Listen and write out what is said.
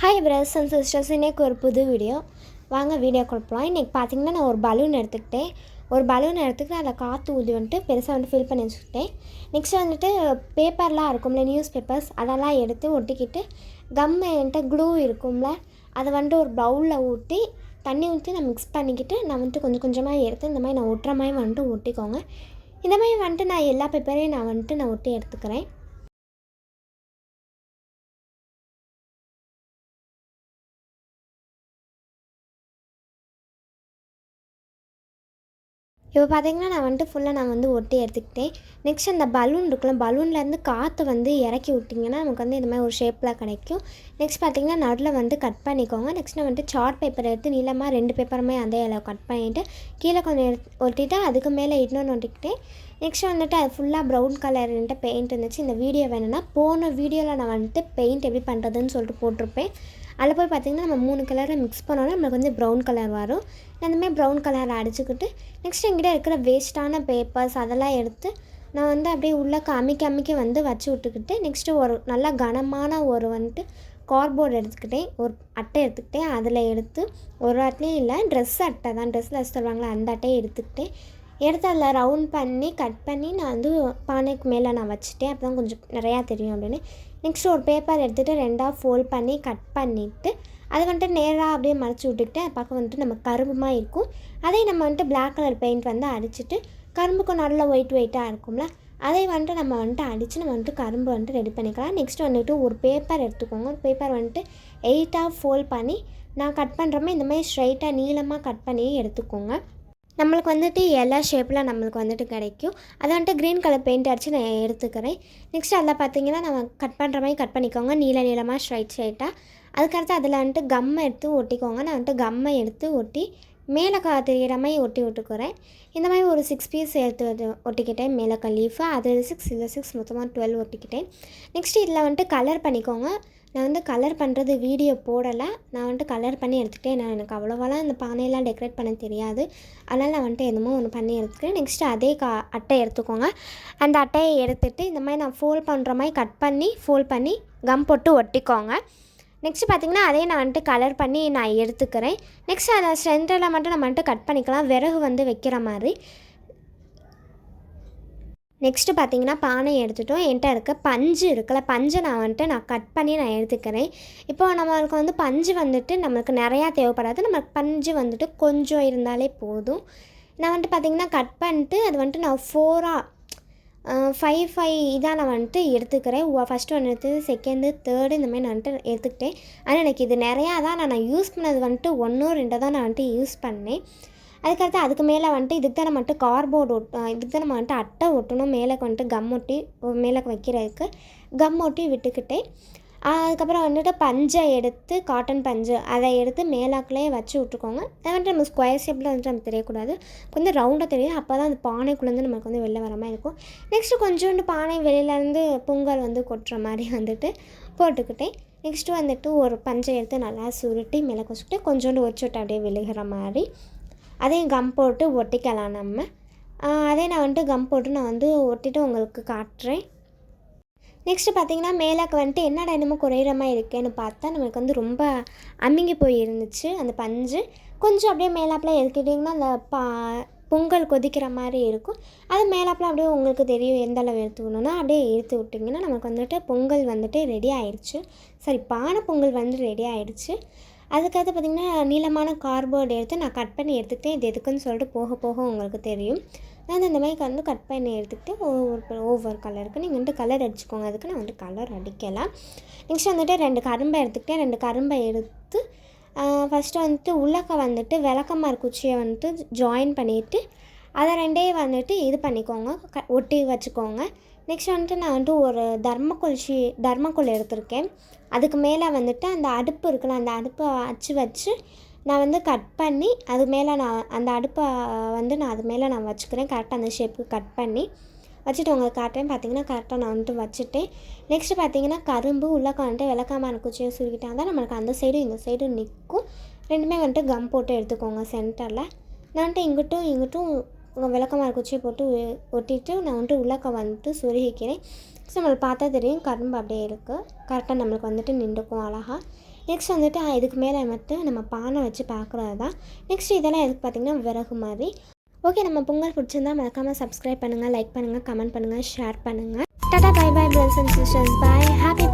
Hi brothers and sisters, இன்றைக்கி ஒரு புது வீடியோ. வாங்க வீடியோ கொடுப்பலாம். இன்றைக்கி பார்த்திங்கன்னா நான் ஒரு பலூன் எடுத்துக்கிட்டேன். அதில் காற்று ஊதி வந்துட்டு பெருசாக ஃபில் பண்ணி வச்சுக்கிட்டேன். நெக்ஸ்ட்டு வந்துட்டு பேப்பர்லாம் இருக்கும்ல, நியூஸ் பேப்பர்ஸ் அதெல்லாம் எடுத்து ஒட்டிக்கிட்டு கம்மு என்கிட்ட க்ளூ இருக்கும்ல, அதை வந்துட்டு ஒரு பவுலில் ஊற்றி தண்ணி ஊற்றி நான் மிக்ஸ் பண்ணிக்கிட்டு நான் வந்துட்டு கொஞ்சம் கொஞ்சமாக எடுத்து இந்த மாதிரி நான் ஒட்டுற மாதிரி வந்துட்டு ஒட்டிக்கோங்க. இந்த மாதிரி வந்துட்டு நான் எல்லா பேப்பரையும் நான் ஒட்டி எடுத்துக்கிறேன். இப்போ பார்த்திங்கன்னா நான் ஃபுல்லாக ஒட்டி எடுத்துக்கிட்டேன். நெக்ஸ்ட் அந்த பலூன் இருக்குல்ல, பலூன்லேருந்து காற்று இறக்கி விட்டிங்கன்னா நமக்கு இந்த மாதிரி ஒரு ஷேப்பில் கிடைக்கும். நெக்ஸ்ட் பார்த்திங்கன்னா நடுவில் கட் பண்ணிக்கோங்க. நெக்ஸ்ட் நான் சார்ட் பேப்பர் எடுத்து நீளமாக 2 பேப்பருமே அதே அளவு கட் பண்ணிவிட்டு கீழே கொஞ்சம் ஒட்டிட்டு அதுக்கு மேலே இன்னொன்று ஒட்டிக்கிட்டேன். நெக்ஸ்ட் அது ஃபுல்லாக ப்ரௌன் கலர் பெயிண்ட் இருந்துச்சு. இந்த வீடியோ வேணும்னா போன வீடியோவில் நான் பெயிண்ட் எப்படி பண்ணுறதுன்னு சொல்லிட்டு போட்டிருப்பேன். அதில் போய் பார்த்திங்கன்னா நம்ம 3 கலரில் மிக்ஸ் பண்ணோன்னா நம்மளுக்கு ப்ரௌன் கலர் வரும். அந்தமாதிரி ப்ரௌன் கலரில் அடிச்சுக்கிட்டு நெக்ஸ்ட் என்கிட்ட இருக்கிற வேஸ்ட்டான பேப்பர்ஸ் அதெல்லாம் எடுத்து நான் அப்படியே உள்ளே அமைக்க வச்சு விட்டுக்கிட்டு நெக்ஸ்ட்டு ஒரு நல்லா கனமான ஒரு கார்ட்போர்டு எடுத்துக்கிட்டேன். ஒரு அட்டை எடுத்துக்கிட்டேன். அதில் எடுத்து ஒரு அட்டையும் இல்லை, ட்ரெஸ் அட்டை தான், ட்ரெஸ்ஸில் சொல்லுவாங்களே அந்த அட்டையை எடுத்து அதில் ரவுண்ட் பண்ணி கட் பண்ணி நான் பானைக்கு மேலே நான் வச்சுட்டேன். அப்போ தான் கொஞ்சம் நிறையா தெரியும் அப்படின்னு. நெக்ஸ்ட்டு ஒரு பேப்பர் எடுத்துகிட்டு 2ஆக ஃபோல்ட் பண்ணி கட் பண்ணிவிட்டு அதை நேராக அப்படியே மறைச்சி விட்டுக்கிட்டு அது பார்க்க நம்ம கரும்புமாக இருக்கும். அதே நம்ம பிளாக் கலர் பெயிண்ட் அடிச்சுட்டு கரும்புக்கு நல்லா ஒயிட்டாக இருக்கும்ல, அதை நம்ம அடித்து நம்ம கரும்பு ரெடி பண்ணிக்கலாம். நெக்ஸ்ட் ஒரு பேப்பர் எடுத்துக்கோங்க. ஒரு பேப்பர் 8ஆக ஃபோல்ட் பண்ணி நான் கட் பண்ணுறமே இந்த மாதிரி ஸ்ட்ரைட்டாக நீளமாக கட் பண்ணி எடுத்துக்கோங்க. நம்மளுக்கு எல்லா ஷேப்பில் நம்மளுக்கு கிடைக்கும். அதை க்ரீன் கலர் பெயிண்ட் அடித்து நான் எடுத்துக்கிறேன். நெக்ஸ்ட் அதில் பார்த்திங்கன்னா நம்ம கட் பண்ணுற மாதிரி கட் பண்ணிக்கோங்க, நீளமாக ஸ்ட்ரைட்டாக. அதுக்கடுத்து அதில் கம்மை எடுத்து ஒட்டிக்கோங்க. நான் கம்மை எடுத்து ஒட்டி மேலே தெரிகிற மாதிரி ஒட்டி விட்டுக்கிறேன். இந்த மாதிரி ஒரு 6 பீஸ் எடுத்து ஒட்டிக்கிட்டேன். மேலே லீஃபு அது 6 இல்லை 6 மொத்தமாக 12 ஒட்டிக்கிட்டேன். நெக்ஸ்ட்டு இதில் கலர் பண்ணிக்கோங்க. நான் கலர் பண்ணுறது வீடியோ போடலை. நான் கலர் பண்ணி எடுத்துக்கிட்டேன். எனக்கு அவ்வளோவாலாம் இந்த பானையெல்லாம் டெக்கரேட் பண்ண தெரியாது. அதனால் நான் என்னமோ ஒன்று பண்ணி எடுத்துக்கிறேன். நெக்ஸ்ட்டு அதே அட்டை எடுத்துக்கோங்க. அந்த அட்டையை எடுத்துகிட்டு இந்த மாதிரி நான் ஃபோல்ட் பண்ணுற மாதிரி கட் பண்ணி ஃபோல்ட் பண்ணி கம் போட்டு ஒட்டிக்கோங்க. நெக்ஸ்ட்டு பார்த்திங்கன்னா அதே நான் கலர் பண்ணி நான் எடுத்துக்கிறேன். நெக்ஸ்ட் அதை சென்டரில் மட்டும் நம்ம கட் பண்ணிக்கலாம், விறகு வைக்கிற மாதிரி. நெக்ஸ்ட்டு பார்த்திங்கன்னா பானை எடுத்துட்டோம். என்கிட்ட இருக்க பஞ்சு இருக்குல்ல, பஞ்சை நான் கட் பண்ணி நான் எடுத்துக்கிறேன். இப்போது நம்மளுக்கு பஞ்சு நம்மளுக்கு நிறையா தேவைப்படாது. நம்மளுக்கு பஞ்சு கொஞ்சம் இருந்தாலே போதும். நான் பார்த்திங்கன்னா கட் பண்ணிட்டு அது நான் 4ஆக 5 இதாக நான் எடுத்துக்கிறேன். ஃபஸ்ட்டு 1 எடுத்து, செகண்டு, தேர்டு இந்த மாதிரி நான் எடுத்துக்கிட்டேன். ஆனால் எனக்கு இது நிறையா தான் நான் யூஸ் பண்ணது 1 2 தான் நான் யூஸ் பண்ணேன். அதுக்கடுத்து அதுக்கு மேலே இதுக்கு தான் நம்ம கார்ட்போர்டு இதுக்கு தான் நம்ம அட்டை ஒட்டணும். மேலே கம் ஒட்டி மேலே வைக்கிறதுக்கு கம் ஒட்டி விட்டுக்கிட்டேன். அதுக்கப்புறம் பஞ்சை எடுத்து, காட்டன் பஞ்சு அதை எடுத்து மேலாக்குள்ளேயே வச்சு விட்டுக்கோங்க. அதை நம்ம ஸ்கொயர் ஷேப்பில் நமக்கு தெரியக்கூடாது, கொஞ்சம் ரவுண்டாக தெரியும். அப்போ தான் அந்த பானைக்குள்ளேருந்து நமக்கு வெளில வர மாதிரி இருக்கும். நெக்ஸ்ட்டு கொஞ்சோண்டு பானை வெளியிலேருந்து பொங்கல் கொட்டுற மாதிரி போட்டுக்கிட்டேன். நெக்ஸ்ட்டு ஒரு பஞ்சை எடுத்து நல்லா சுருட்டி மேலே வச்சுக்கிட்டு கொஞ்சோண்டு ஒச்சுட்டு அப்படியே விழுகிற மாதிரி அதையும் கம் போட்டு ஒட்டிக்கலாம் நம்ம. அதே நான் கம் போட்டு நான் ஒட்டிட்டு உங்களுக்கு காட்டுறேன். நெக்ஸ்ட்டு பார்த்திங்கன்னா மேலாக்கு என்னடா என்னமோ குறையிற மாதிரி இருக்கேன்னு பார்த்தா நம்மளுக்கு ரொம்ப அமுங்கி போய் இருந்துச்சு அந்த பஞ்சு. கொஞ்சம் அப்படியே மேலாப்பில் எடுத்துக்கிட்டிங்கன்னா அந்த பொங்கல் கொதிக்கிற மாதிரி இருக்கும். அது மேலாப்பில் அப்படியே உங்களுக்கு தெரியும் எந்த அளவு எடுத்துக்கணுன்னா அப்படியே எடுத்து விட்டிங்கன்னா நமக்கு பொங்கல் ரெடி ஆகிடுச்சு. சரி, பானை பொங்கல் ரெடி ஆகிடுச்சு. அதுக்கடுத்து பார்த்திங்கன்னா நீளமான கார்ட்போர்டு எடுத்து நான் கட் பண்ணி எடுத்துக்கிட்டேன். இது எதுக்குன்னு சொல்லிட்டு போக போக உங்களுக்கு தெரியும். நான் இந்த மாதிரி கட் பண்ணி எடுத்துக்கிட்டு ஒவ்வொரு கலருக்கு நீங்கள் கலர் அடிச்சுக்கோங்க. அதுக்கு நான் கலர் அடிக்கலாம். நெக்ஸ்ட் 2 கரும்பை எடுத்துக்கிட்டேன். 2 கரும்பை எடுத்து ஃபஸ்ட்டு உள்ளக்க விளக்கமார் குச்சியை ஜாயின் பண்ணிவிட்டு அதை 2ஐயும் இது பண்ணிக்கோங்க, ஒட்டி வச்சுக்கோங்க. நெக்ஸ்ட் நான் ஒரு தர்மக்கோல் எடுத்திருக்கேன். அதுக்கு மேலே அந்த அடுப்பு இருக்குல்ல, அந்த அடுப்பை அச்சு வச்சு நான் கட் பண்ணி அது மேலே நான் அந்த அடுப்பை நான் அது மேலே நான் வச்சுக்கிறேன். கரெக்டாக அந்த ஷேப்புக்கு கட் பண்ணி வச்சுட்டு உங்களுக்கு காட்டுறேன். பார்த்திங்கன்னா கரெக்டாக நான் வச்சுட்டேன். நெக்ஸ்ட்டு பார்த்திங்கன்னா கரும்பு உள்ளக்க விளக்காமல் குச்சியை சுருக்கிட்டா தான் நம்மளுக்கு அந்த சைடும் இந்த சைடும் நிற்கும். ரெண்டுமே கம் போட்டு எடுத்துக்கோங்க சென்டரில். நான் இங்கிட்டும் விளக்கமாக குச்சியை போட்டு ஒட்டிட்டு நான் உள்ளக்க சுருகிக்கிறேன். ஸோ நம்மளுக்கு பார்த்தா தெரியும் கரும்பு அப்படியே இருக்குது. கரெக்டாக நம்மளுக்கு நின்றுக்கும் அழகாக. நெக்ஸ்ட் வந்துட்டு இதுக்கு மேலே மட்டும் நம்ம பானை வச்சு பார்க்குறது தான். நெக்ஸ்ட் இதெல்லாம் எதுக்கு பார்த்திங்கன்னா விறகு மாதிரி. ஓகே, நம்ம பொங்கல் பிடிச்சிருந்தா மறக்காமல் சப்ஸ்கிரைப் பண்ணுங்கள், லைக் பண்ணுங்கள், கமெண்ட் பண்ணுங்கள், ஷேர் பண்ணுங்கள். Tata, bye bye brothers and sisters, bye, happy